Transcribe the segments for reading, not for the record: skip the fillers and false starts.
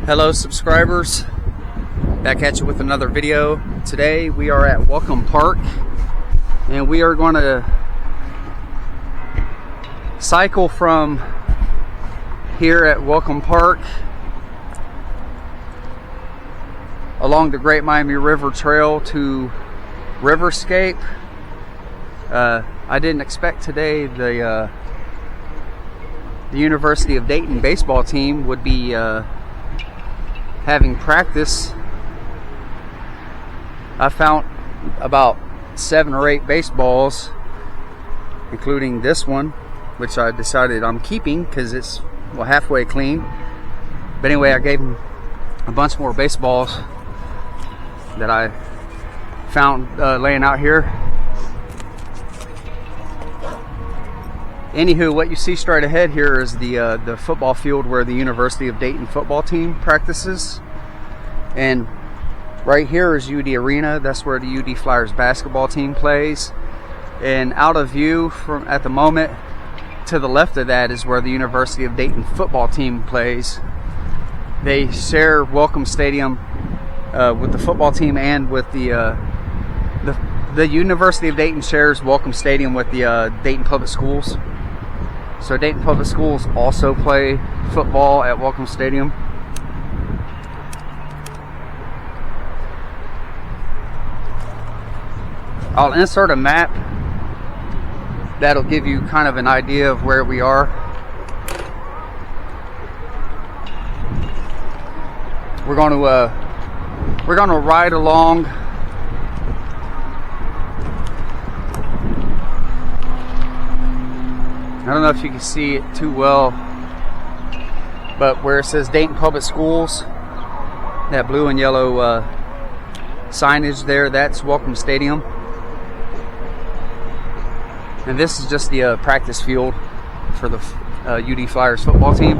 Hello subscribers, back at you with another video. Today we are at Welcome Park and we are going to cycle from here at Welcome Park along the Great Miami River Trail to Riverscape. I didn't expect today the University of Dayton baseball team would be having practice. I found about 7 or 8 baseballs, including this one, which I decided I'm keeping because it's halfway clean. But anyway, I gave them a bunch more baseballs that I found laying out here. Anywho, what you see straight ahead here is the football field where the University of Dayton football team practices, and right here is UD Arena. That's where the UD Flyers basketball team plays. And out of view from at the moment, to the left of that is where the University of Dayton football team plays. They share Welcome Stadium with the football team, and with the University of Dayton shares Welcome Stadium with the Dayton Public Schools. So Dayton Public Schools also play football at Welcome Stadium. I'll insert a map that'll give you kind of an idea of where we are. We're going to ride along I don't know if you can see it too well, but where it says Dayton Public Schools, that blue and yellow signage there, that's Welcome Stadium. And this is just the practice field for the UD Flyers football team.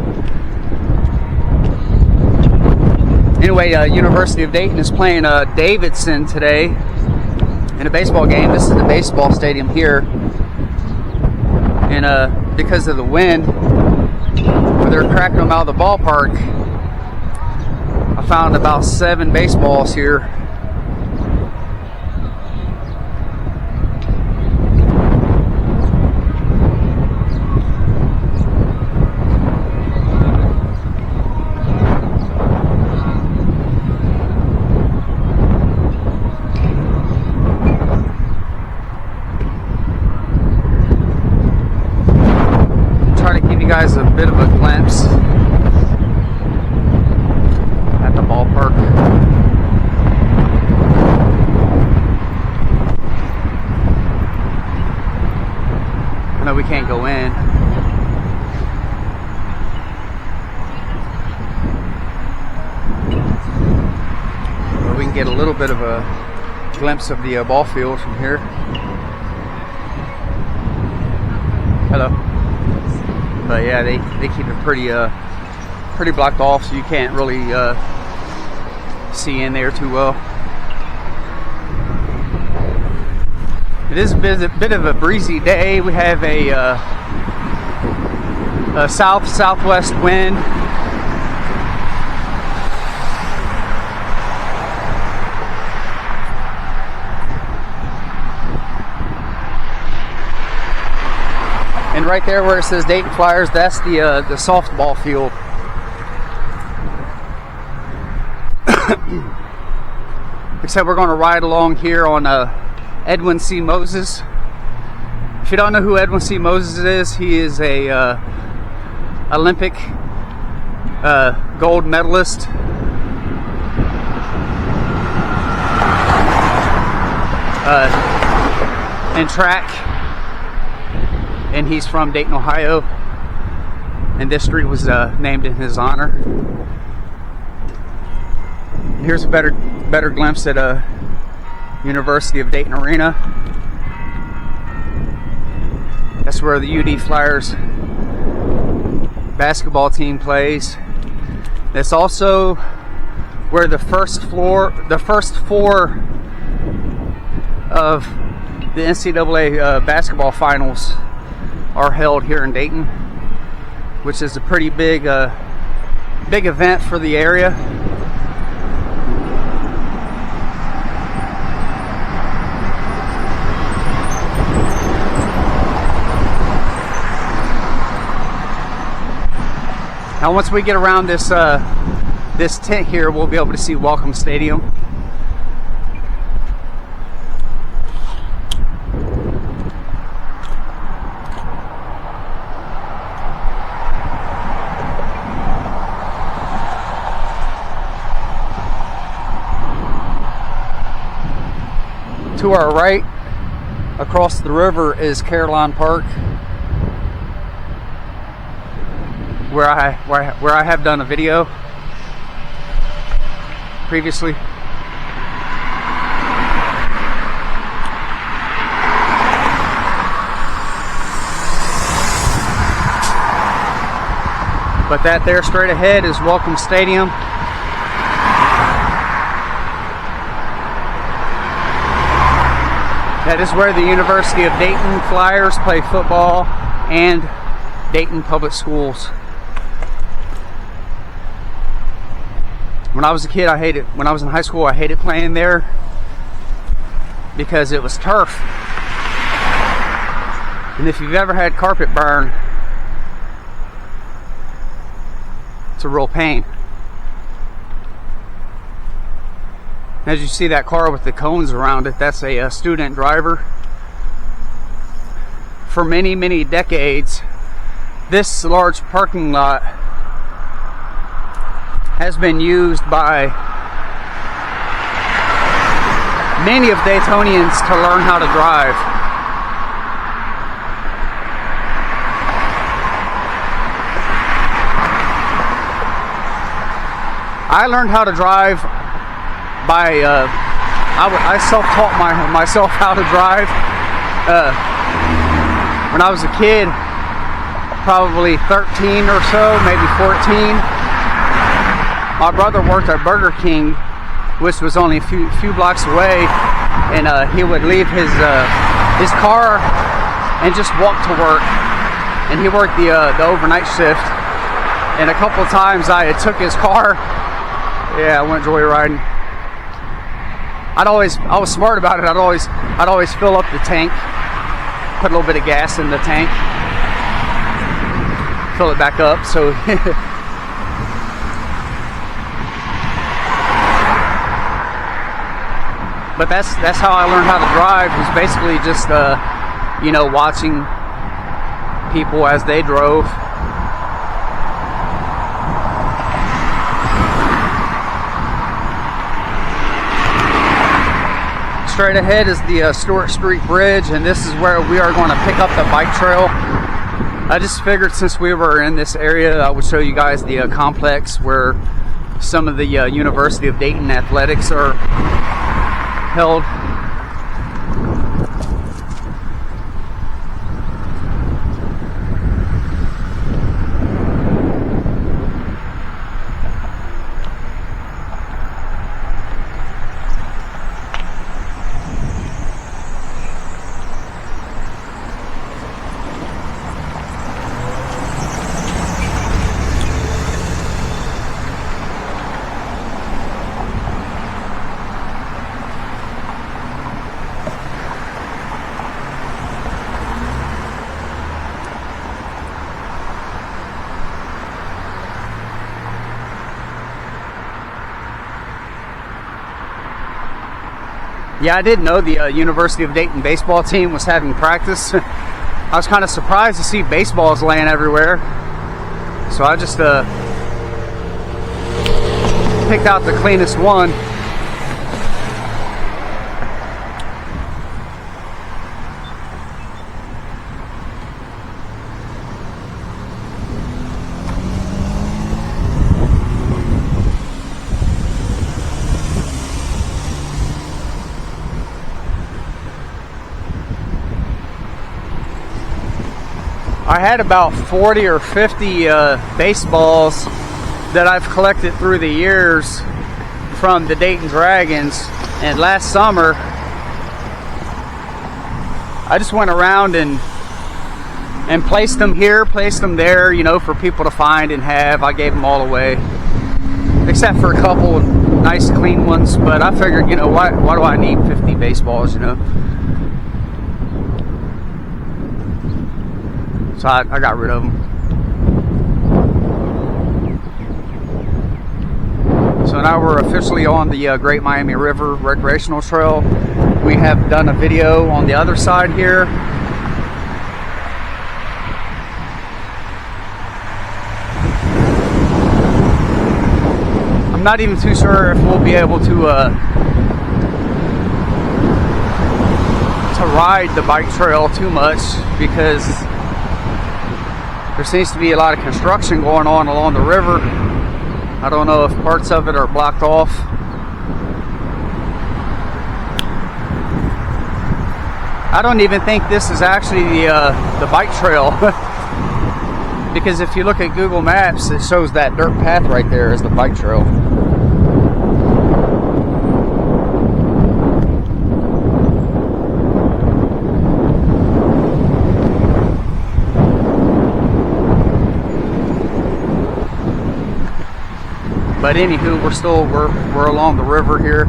Anyway, University of Dayton is playing Davidson today in a baseball game. This is the baseball stadium here. And because of the wind, when they're cracking them out of the ballpark, I found about 7 baseballs here. Guys, a bit of a glimpse at the ballpark. I know we can't go in, but we can get a little bit of a glimpse of the ball field from here. Hello. But yeah, they keep it pretty blocked off, so you can't really see in there too well. It is a bit of a breezy day. We have a southwest wind. And right there where it says Dayton Flyers, that's the softball field. Except we're going to ride along here on Edwin C. Moses. If you don't know who Edwin C. Moses is, he is a Olympic gold medalist. In track. And he's from Dayton, Ohio, and this street was named in his honor. And here's a better glimpse at University of Dayton Arena. That's where the UD Flyers basketball team plays. That's also where the first four of the NCAA basketball finals are held here in Dayton, which is a pretty big big event for the area. Now once we get around this this tent here, we'll be able to see Welcome Stadium. To our right, across the river, is Caroline Park, where I have done a video previously. But that there straight ahead is Welcome Stadium. That is where the University of Dayton Flyers play football, and Dayton Public Schools. When I was a kid, I hated, when I was in high school, I hated playing there because it was turf. And if you've ever had carpet burn, it's a real pain. As you see that car with the cones around it, that's a student driver. For many, many decades, this large parking lot has been used by many of Daytonians to learn how to drive. I learned how to drive by I self-taught myself how to drive when I was a kid, probably 13 or so, maybe 14. My brother worked at Burger King, which was only a few blocks away, and he would leave his car and just walk to work. And he worked the overnight shift. And a couple of times I took his car. Yeah, I went joyriding. I was smart about it. I'd always fill up the tank, put a little bit of gas in the tank, fill it back up. So. But that's how I learned how to drive, was basically just watching people as they drove. Straight ahead is the Stewart Street Bridge, and this is where we are going to pick up the bike trail. I just figured since we were in this area, I would show you guys the complex where some of the University of Dayton athletics are held. Yeah, I didn't know the University of Dayton baseball team was having practice. I was kind of surprised to see baseballs laying everywhere. So I just picked out the cleanest one. I had about 40 or 50 baseballs that I've collected through the years from the Dayton Dragons, and last summer I just went around and placed them here, placed them there, for people to find and have. I gave them all away. except for a couple nice clean ones. But I figured, you know, why do I need 50 baseballs, you know? So I got rid of them. So now we're officially on the Great Miami River Recreational Trail. We have done a video on the other side here. I'm not even too sure if we'll be able to ride the bike trail too much, because there seems to be a lot of construction going on along the river. I don't know if parts of it are blocked off. I don't even think this is actually the bike trail. Because if you look at Google Maps, it shows that dirt path right there as the bike trail. But anywho, we're along the river here.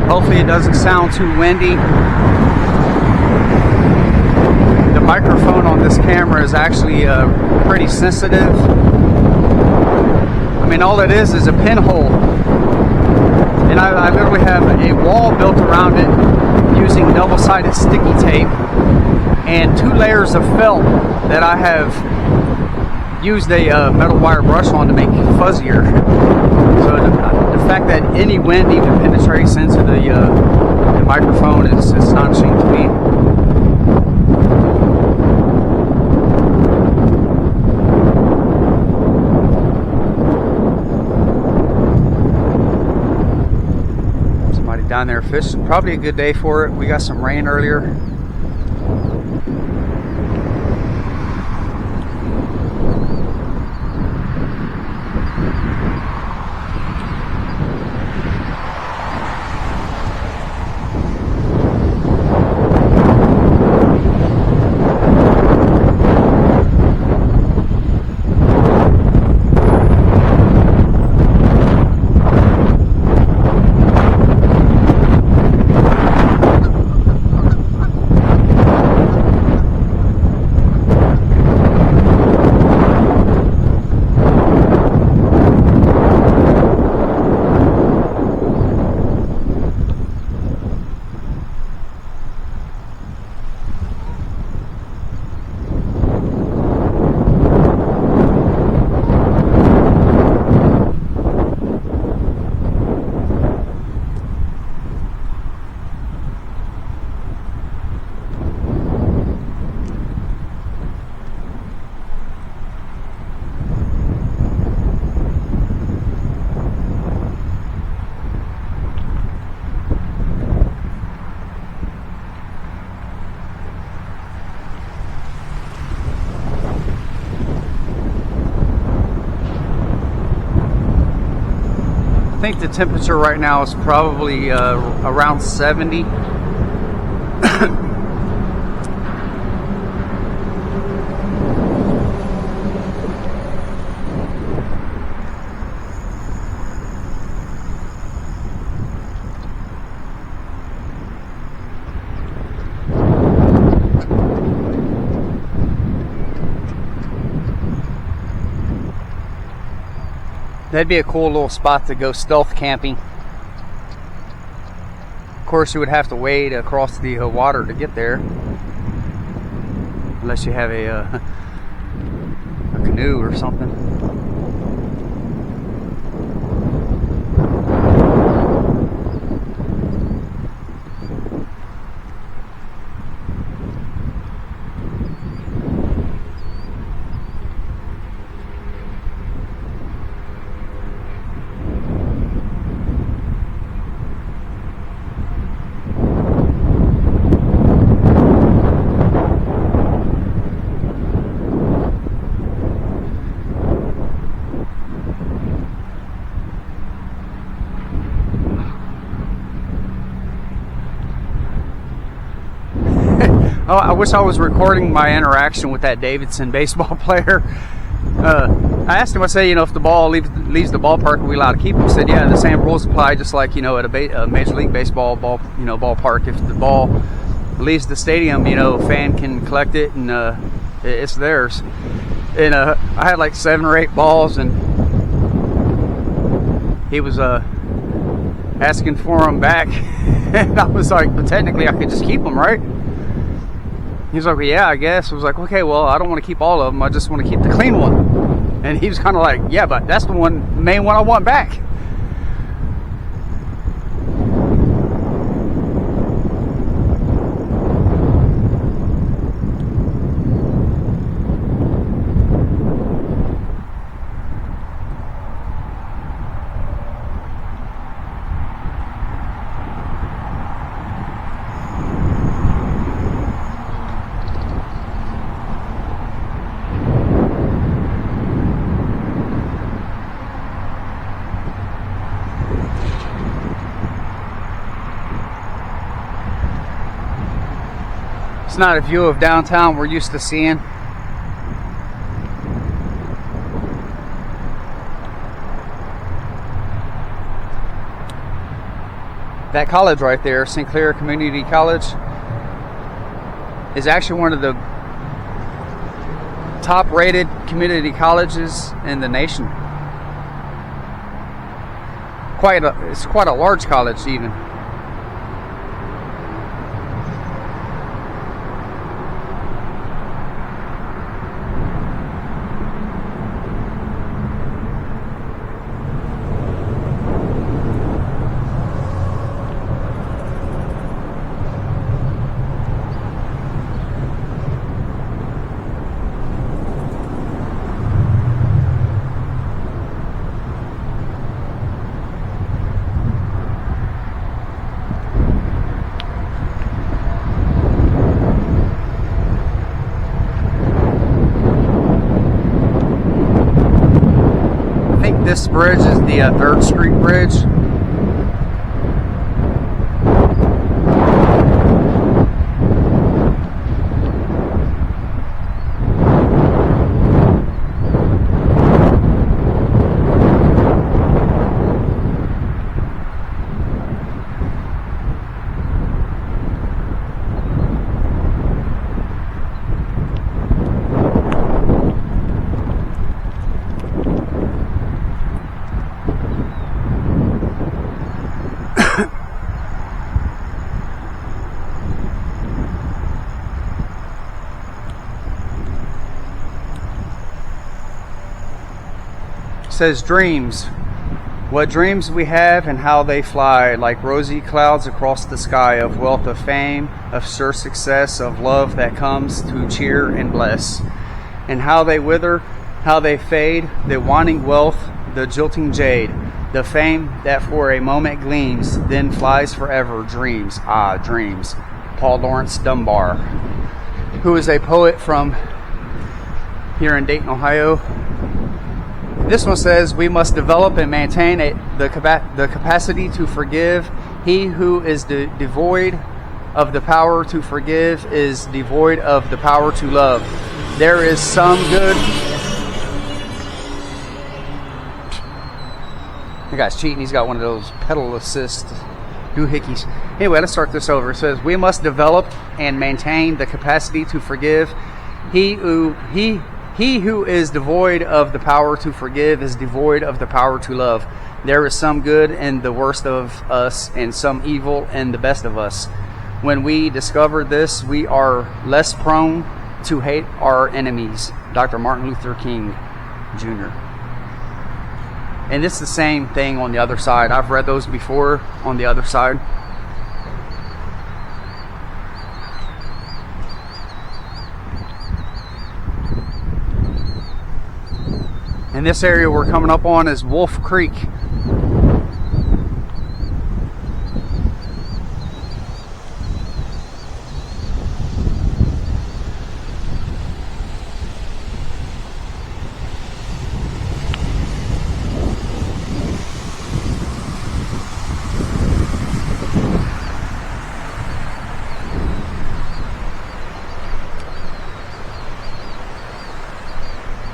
Hopefully it doesn't sound too windy. The microphone on this camera is actually pretty sensitive. I mean, all it is a pinhole. And I literally have a wall built around it using double-sided sticky tape and 2 layers of felt that I have used a metal wire brush on to make fuzzier. So the fact that any wind even penetrates into the microphone is astonishing to me. Down there fishing. Probably a good day for it. We got some rain earlier. I think the temperature right now is probably around 70. That'd be a cool little spot to go stealth camping. Of course, you would have to wade across the water to get there, unless you have a canoe or something. Oh, I wish I was recording my interaction with that Davidson baseball player. I asked him, I said, if the ball leaves the ballpark, are we allowed to keep it? He said, yeah, the same rules apply, just like, at a Major League Baseball ballpark. If the ball leaves the stadium, a fan can collect it and it's theirs. And I had like 7 or 8 balls, and he was asking for them back. And I was like, but technically I could just keep them, right? He was like, well, yeah, I guess. I was like, okay, well, I don't want to keep all of them. I just want to keep the clean one. And he was kind of like, yeah, but that's the main one I want back. It's not a view of downtown we're used to seeing. That college right there, St. Clair Community College, is actually one of the top rated community colleges in the nation. It's quite a large college even. This bridge is the 3rd Street Bridge. Says dreams. What dreams we have and how they fly, like rosy clouds across the sky, of wealth, of fame, of sure success, of love that comes to cheer and bless. And how they wither, how they fade, the wanting wealth, the jilting jade, the fame that for a moment gleams, then flies forever. Dreams, ah, dreams. Paul Laurence Dunbar, who is a poet from here in Dayton, Ohio. This one says, we must develop and maintain the capacity to forgive. He who is devoid of the power to forgive is devoid of the power to love. There is some good... The guy's cheating. He's got one of those pedal assist doohickeys. Anyway, let's start this over. It says, we must develop and maintain the capacity to forgive. He who is devoid of the power to forgive is devoid of the power to love. There is some good in the worst of us and some evil in the best of us. When we discover this, we are less prone to hate our enemies. Dr. Martin Luther King Jr. And it's the same thing on the other side. I've read those before on the other side. And this area we're coming up on is Wolf Creek.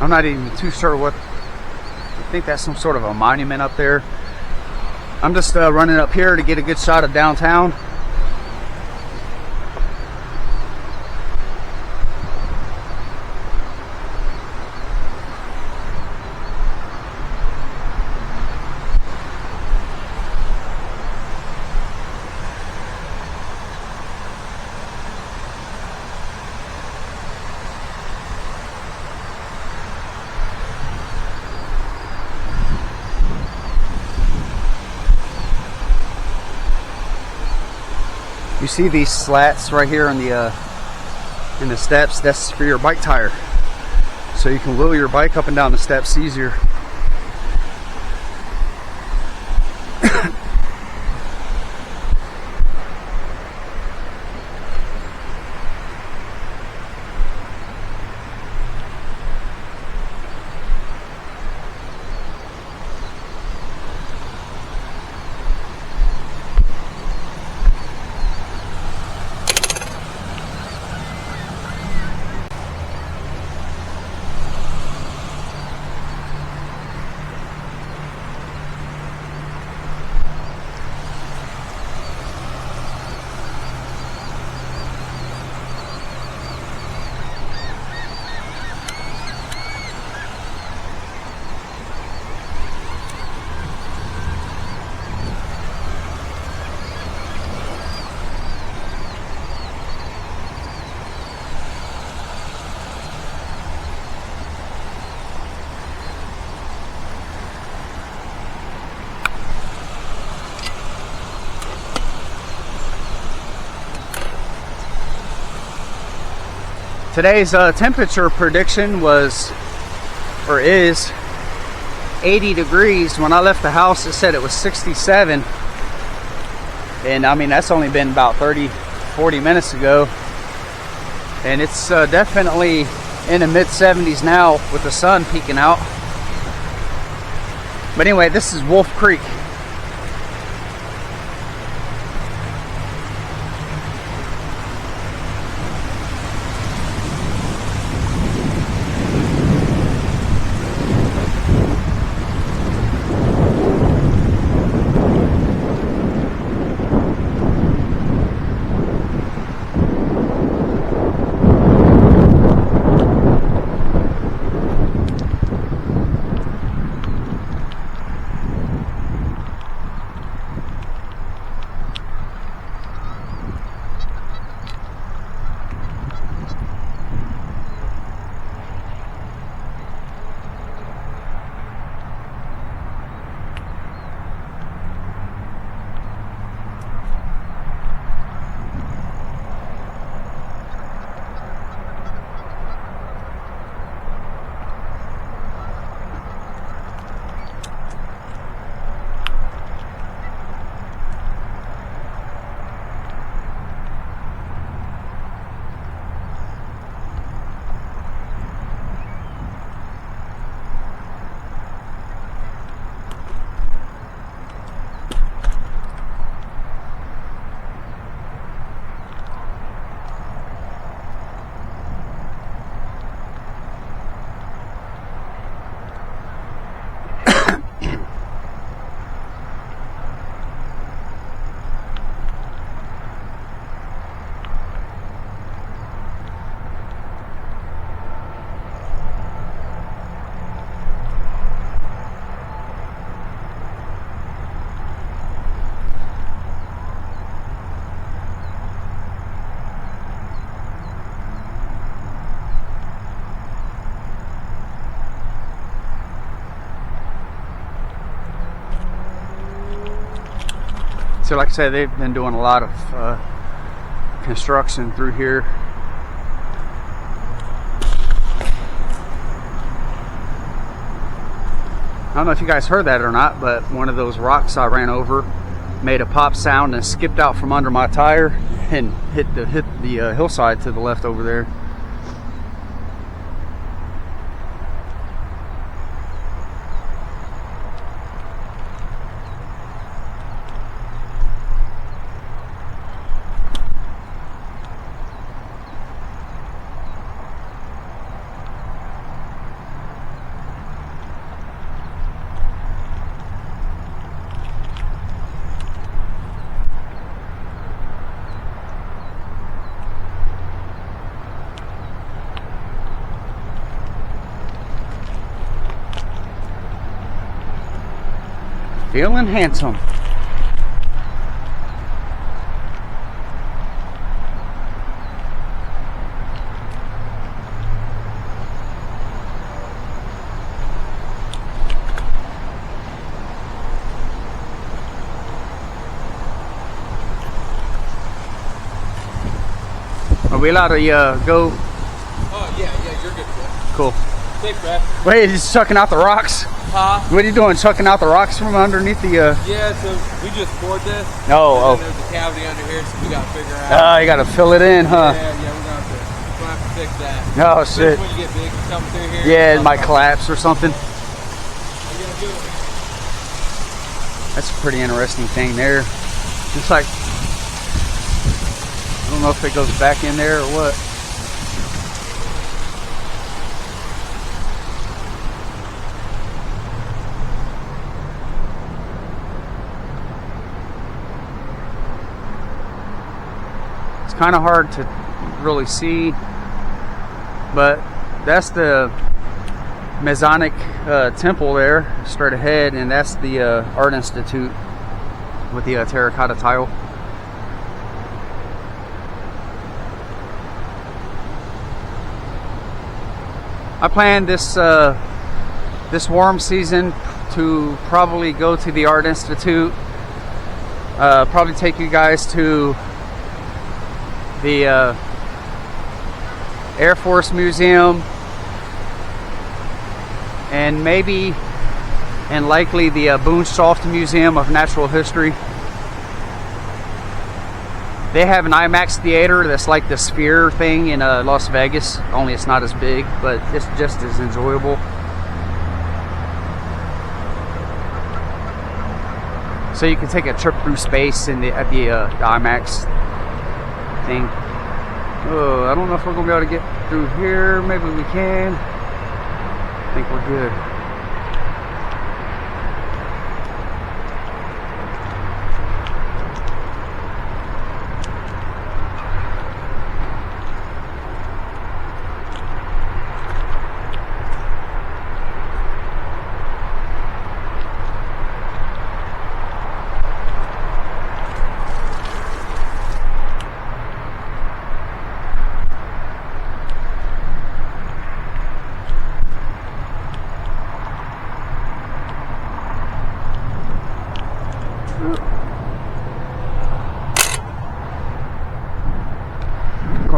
I'm not even too sure what. I think that's some sort of a monument up there. I'm just running up here to get a good shot of downtown. You see these slats right here in the steps? That's for your bike tire, so you can wheel your bike up and down the steps easier. Today's temperature prediction was, or is, 80 degrees. When I left the house, it said it was 67. And I mean, that's only been about 40 minutes ago. And it's definitely in the mid 70s now with the sun peeking out. But anyway, this is Wolf Creek. So like I said, they've been doing a lot of construction through here. I don't know if you guys heard that or not, but one of those rocks I ran over made a pop sound and skipped out from under my tire and hit the hillside to the left over there. Feeling handsome. Are we allowed to go? Oh, yeah, you're good to go. Cool. Safe, Brad. Wait, he's chucking out the rocks? Huh? What are you doing, chucking out the rocks from underneath the... Yeah, so we just poured this. Oh. There's a cavity under here, so we got to figure out. You got to fill it in, huh? Yeah, we're going to have to fix that. Oh, shit. When you get big coming through here. Yeah, it might collapse or something. That's a pretty interesting thing there. It's like... I don't know if it goes back in there or what. It's kind of hard to really see, but that's the Masonic temple there, straight ahead, and that's the Art Institute with the terracotta tile. I planned this warm season to probably go to the Art Institute, probably take you guys to the Air Force Museum, and maybe and likely the Boonshoft Museum of Natural History. They have an IMAX theater that's like the Sphere thing in Las Vegas, only it's not as big, but it's just as enjoyable. So you can take a trip through space at the IMAX thing. Oh, I don't know if we're gonna be able to get through here. Maybe we can. I think we're good.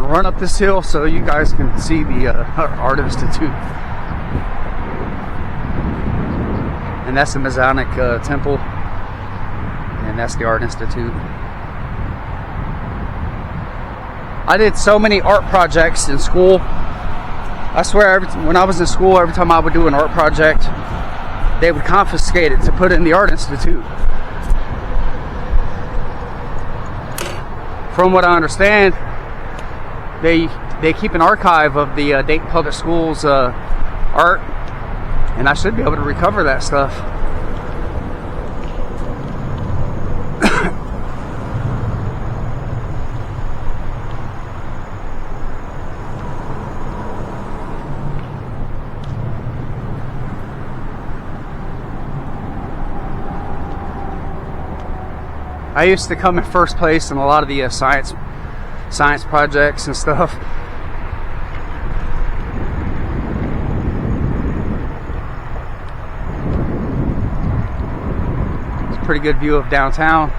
Run up this hill so you guys can see the Art Institute, and that's the Masonic temple, and that's the Art Institute. I did so many art projects in school. I swear, when I was in school, every time I would do an art project, they would confiscate it to put it in the Art Institute. From what I understand, they keep an archive of the Dayton Public Schools art, and I should be able to recover that stuff. I used to come in first place in a lot of the science projects and stuff. It's a pretty good view of downtown.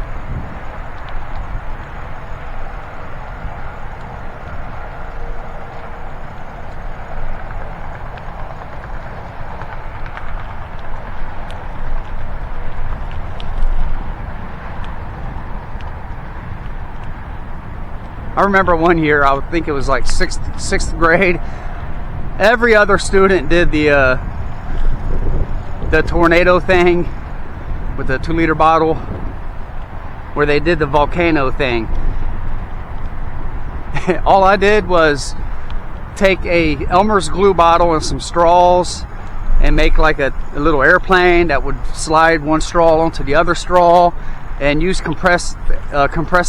I remember one year, I would think it was like sixth grade, every other student did the tornado thing with the 2-liter bottle, where they did the volcano thing. All I did was take a Elmer's glue bottle and some straws and make like a little airplane that would slide one straw onto the other straw, and use compressed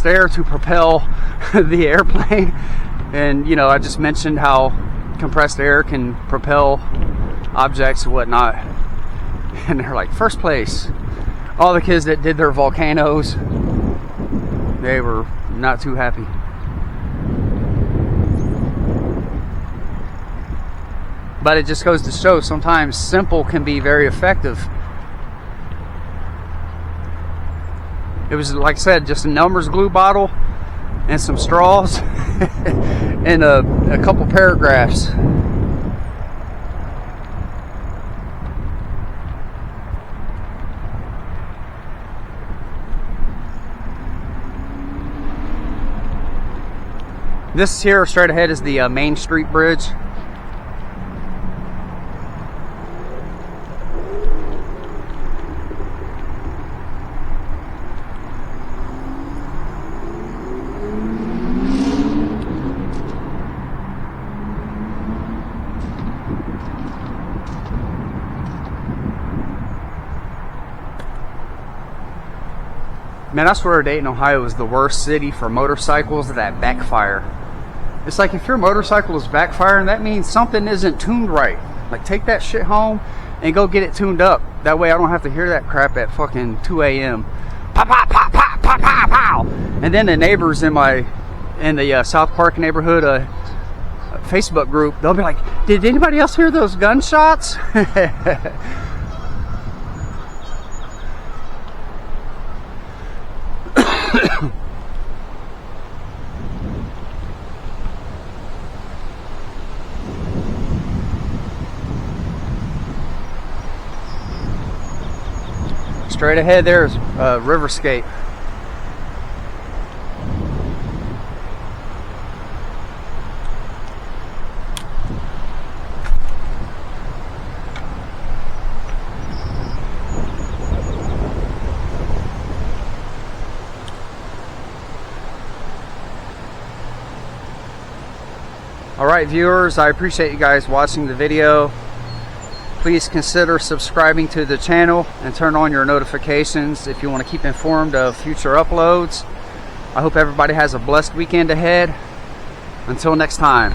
air to propel the airplane. And you know, I just mentioned how compressed air can propel objects and whatnot, and they're like, first place. all the kids that did their volcanoes, they were not too happy. But it just goes to show sometimes simple can be very effective. It was, like I said, just a numbers glue bottle and some straws and a couple paragraphs. This here straight ahead is the Main Street Bridge. Man, I swear Dayton, Ohio is the worst city for motorcycles that backfire. It's like if your motorcycle is backfiring, that means something isn't tuned right. Like, take that shit home and go get it tuned up. That way I don't have to hear that crap at fucking 2 a.m. Pow, pow, pow, pow, pow, pow, pow. And then the neighbors in the South Park neighborhood Facebook group, they'll be like, did anybody else hear those gunshots? Straight ahead there's Riverscape. Alright viewers, I appreciate you guys watching the video. Please consider subscribing to the channel and turn on your notifications if you want to keep informed of future uploads. I hope everybody has a blessed weekend ahead. Until next time.